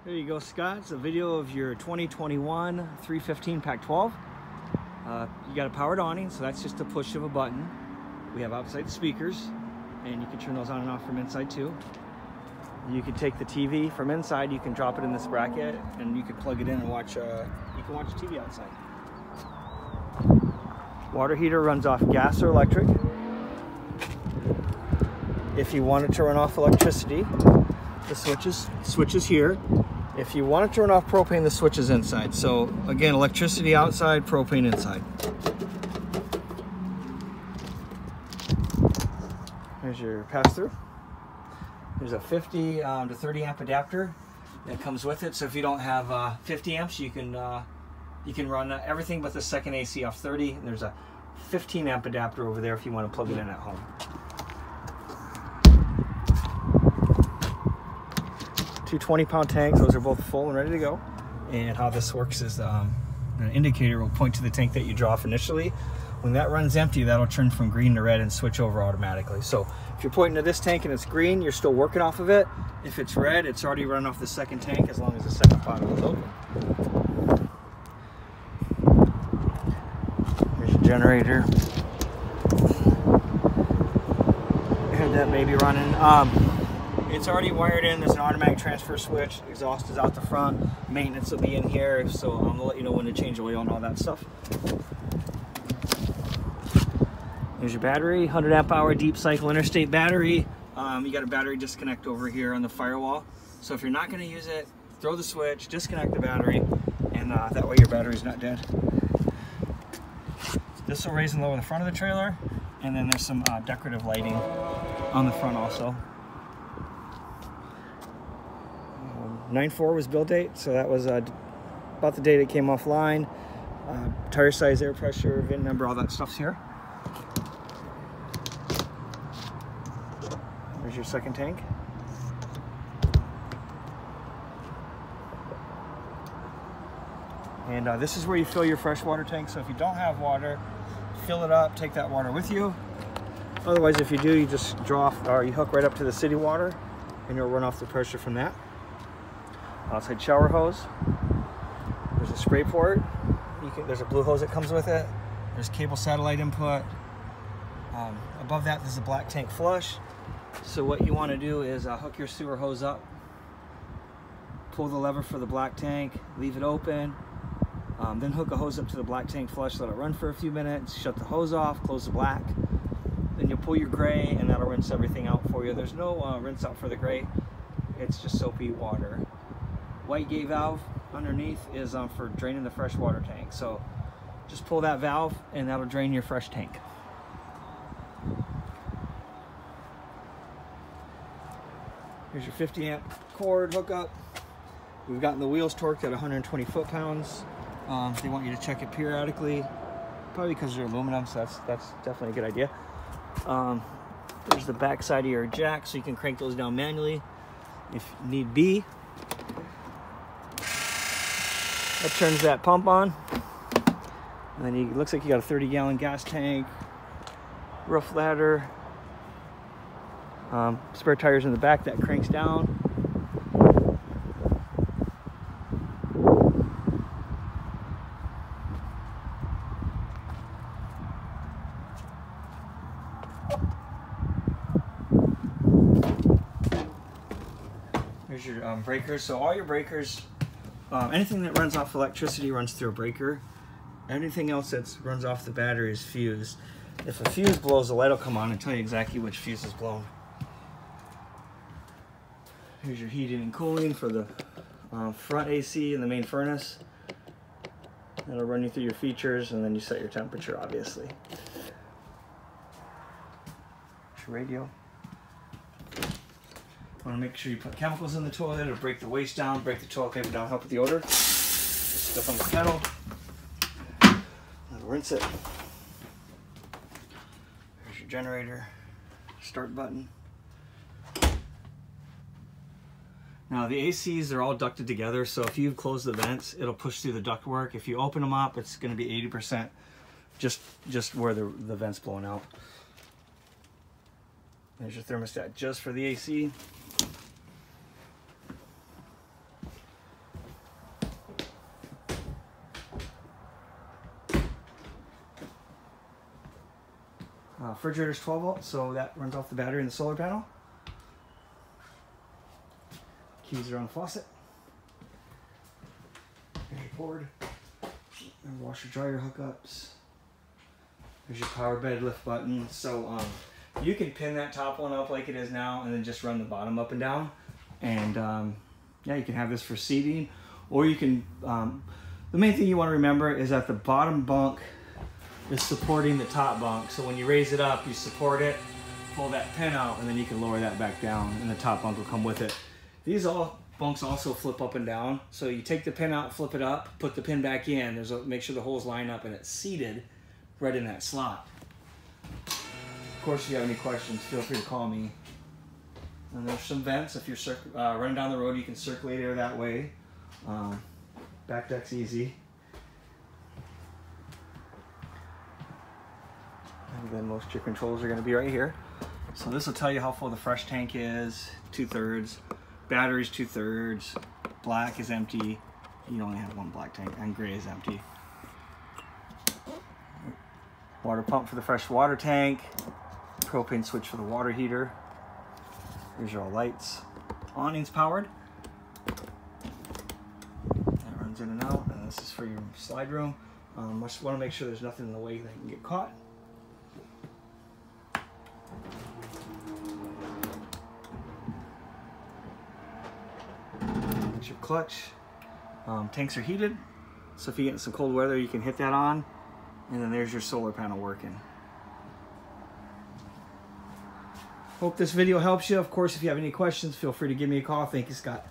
There you go, Scott. It's a video of your 2021 315 Pac 12. You got a powered awning, so that's just a push of a button. We have outside speakers, and you can turn those on and off from inside too. You can take the TV from inside, you can drop it in this bracket, and you can plug it in and watch. You can watch TV outside. Water heater runs off gas or electric. If you want it to run off electricity, the switch is here. If you want it to run off propane, the switch is inside. So again, electricity outside, propane inside. Here's your pass-through. There's a 50 to 30 amp adapter that comes with it. So if you don't have 50 amps, you can run everything but the second AC off 30. And there's a 15 amp adapter over there if you want to plug it in at home. Two 20-pound tanks, those are both full and ready to go. And how this works is an indicator will point to the tank that you draw off initially. When that runs empty, that'll turn from green to red and switch over automatically. So if you're pointing to this tank and it's green, you're still working off of it. If it's red, it's already run off the second tank as long as the second bottle is open. Here's your generator. Had that baby running. It's already wired in. There's an automatic transfer switch. Exhaust is out the front. Maintenance will be in here, so I'm gonna let you know when to change oil and all that stuff. Here's your battery, 100 amp hour deep cycle interstate battery. You got a battery disconnect over here on the firewall. So if you're not gonna use it, throw the switch, disconnect the battery, and that way your battery's not dead. This will raise and lower the front of the trailer, and then there's some decorative lighting on the front also. 9/4 was build date, so that was about the date it came offline. Tire size, air pressure, VIN number, all that stuff's here. There's your second tank. And this is where you fill your freshwater tank. So if you don't have water, fill it up, take that water with you. Otherwise, if you do, you just draw off, or you hook right up to the city water, and you'll run off the pressure from that. Outside shower hose. There's a spray port. There's a blue hose that comes with it. There's cable satellite input. Above that, there's a black tank flush. So what you want to do is hook your sewer hose up, pull the lever for the black tank, leave it open, then hook a hose up to the black tank flush, let it run for a few minutes, shut the hose off, close the black. Then you'll pull your gray, and that'll rinse everything out for you. There's no rinse out for the gray. It's just soapy water. White gate valve underneath is for draining the fresh water tank. So just pull that valve and that'll drain your fresh tank. Here's your 50 amp cord hookup. We've gotten the wheels torqued at 120 foot-pounds. They want you to check it periodically, probably because they're aluminum, so that's definitely a good idea. There's the back side of your jack, so you can crank those down manually if need be. That turns that pump on, and then it looks like you got a 30-gallon gas tank, roof ladder, spare tires in the back that cranks down. Here's your breakers. So all your breakers, anything that runs off electricity runs through a breaker. Anything else that runs off the battery is fuse. If a fuse blows, the light will come on and tell you exactly which fuse is blown. Here's your heating and cooling for the front AC and the main furnace. That'll run you through your features, and then you set your temperature, obviously. Here's your radio. Want to make sure you put chemicals in the toilet. It'll break the waste down, break the toilet paper down, help with the odor. Put stuff on the kettle. That'll rinse it. Here's your generator. Start button. Now the ACs are all ducted together, so if you close the vents, it'll push through the ductwork. If you open them up, it's going to be 80% just where the vent's blowing out. There's your thermostat just for the AC. Refrigerator's 12 volts, so that runs off the battery in the solar panel. Keys are on the faucet. There's your cord. And washer dryer hookups. There's your power bed lift button. So you can pin that top one up like it is now and then just run the bottom up and down. And yeah, you can have this for seating, or you can, the main thing you want to remember is that the bottom bunk is supporting the top bunk. So when you raise it up, you support it, pull that pin out, and then you can lower that back down and the top bunk will come with it. These bunks also flip up and down. So you take the pin out, flip it up, put the pin back in. Make sure the holes line up and it's seated right in that slot. Of course, if you have any questions, feel free to call me. And there's some vents. If you're running down the road, you can circulate air that way. Back deck's easy. And then most of your controls are going to be right here. So this will tell you how full the fresh tank is, 2/3. Battery's 2/3. Black is empty. You only have one black tank, and gray is empty. Water pump for the fresh water tank. Propane switch for the water heater. Here's your lights. Awning's powered. That runs in and out, and this is for your slide room. Just want to make sure there's nothing in the way that can get caught. There's your clutch. Tanks are heated, so if you get in some cold weather, you can hit that on. And then there's your solar panel working. Hope this video helps you. Of course, if you have any questions, feel free to give me a call. Thank you, Scott.